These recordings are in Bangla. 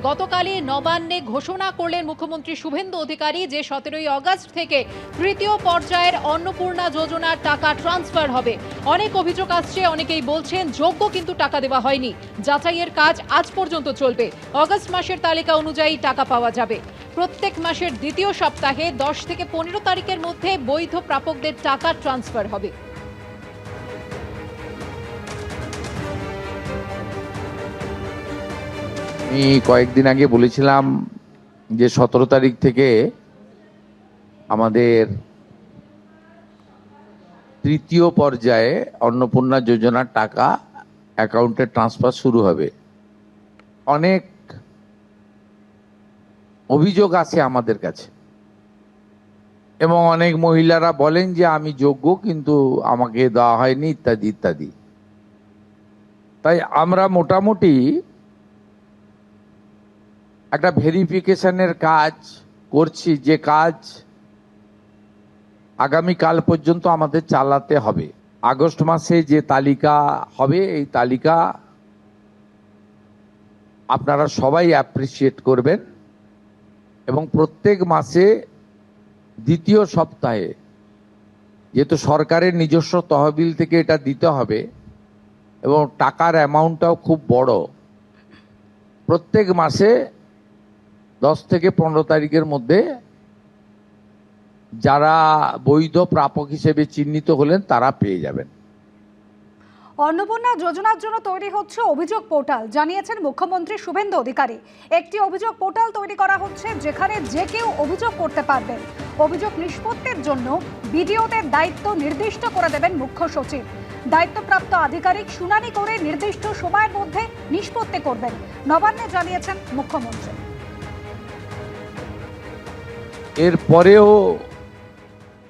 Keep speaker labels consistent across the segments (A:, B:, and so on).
A: গতকালই নবান্নে ঘোষণা করলেন মুখ্যমন্ত্রী শুভেন্দু অধিকারী যে 17ই আগস্ট থেকে তৃতীয় পর্যায়ের অন্নপূর্ণা যোজনার টাকা ট্রান্সফার হবে। অনেক অভিযোগ আসছে, অনেকেই বলছেন যোগ্য কিন্তু টাকা দেওয়া হয়নি। যাচাইয়ের কাজ আজ পর্যন্ত চলবে। আগস্ট মাসের তালিকা অনুযায়ী টাকা পাওয়া যাবে। প্রত্যেক মাসের দ্বিতীয় সপ্তাহে 10 থেকে 15 তারিখের মধ্যে বৈধ প্রাপকদের টাকা ট্রান্সফার হবে।
B: আমি কয়েকদিন আগে বলেছিলাম যে 17 তারিখ থেকে আমাদের তৃতীয় পর্যায়ে অন্নপূর্ণা যোজনার টাকা অ্যাকাউন্টে ট্রান্সফার শুরু হবে। অনেক অভিযোগ আছে আমাদের কাছে এবং অনেক মহিলারা বলেন যে আমি যোগ্য কিন্তু আমাকে দেওয়া হয়নি ইত্যাদি ইত্যাদি। তাই আমরা মোটামুটি একটা ভেরিফিকেশনের কাজ করছি, যে কাজ আগামী কাল পর্যন্ত আমাদের চালাতে হবে। আগস্ট মাসে যে তালিকা হবে এই তালিকা আপনারা সবাই অ্যাপ্রিসিয়েট করবেন এবং প্রত্যেক মাসে দ্বিতীয় সপ্তাহে, যেহেতু সরকারের নিজস্ব তহবিল থেকে এটা দিতে হবে এবং টাকার অ্যামাউন্টটাও খুব বড়, প্রত্যেক মাসে 10 থেকে 15 তারিখের মধ্যে যারা বৈধ প্রাপক হিসেবে চিহ্নিত হলেন তারা পেয়ে যাবেন।
C: অন্নপূর্ণা যোজনার জন্য তৈরি হচ্ছে অভিযোগ পোর্টাল, জানিয়েছেন মুখ্যমন্ত্রী শুভেন্দু অধিকারী। একটি অভিযোগ পোর্টাল তৈরি করা হচ্ছে যেখানে যে কেউ অভিযোগ করতে পারবেন। অভিযোগ নিষ্পত্তির জন্য বিডিওদের দায়িত্ব নির্দিষ্ট করে দেবেন মুখ্য সচিব। দায়িত্বপ্রাপ্ত আধিকারিক শুনানি করে নির্দিষ্ট সময়ের মধ্যে নিষ্পত্তি করবেন, নবান্নে জানিয়েছেন মুখ্যমন্ত্রী।
B: এরপরেও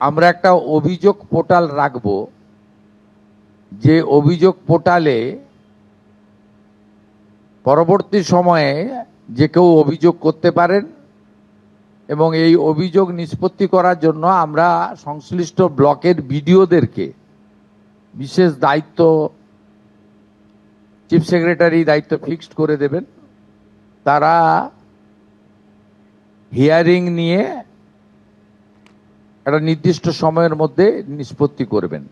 B: আমরা একটা অভিযোগ পোর্টাল রাখবো, যে অভিযোগ পোর্টালে পরবর্তী সময়ে যে কেউ অভিযোগ করতে পারেন এবং এই অভিযোগ নিষ্পত্তি করার জন্য আমরা সংশ্লিষ্ট ব্লকের বিডিওদেরকে বিশেষ দায়িত্ব, চিফ সেক্রেটারি দায়িত্ব ফিক্সড করে দেবেন। তারা হিয়ারিং নিয়ে একটা নির্দিষ্ট সময়ের মধ্যে নিষ্পত্তি করবেন।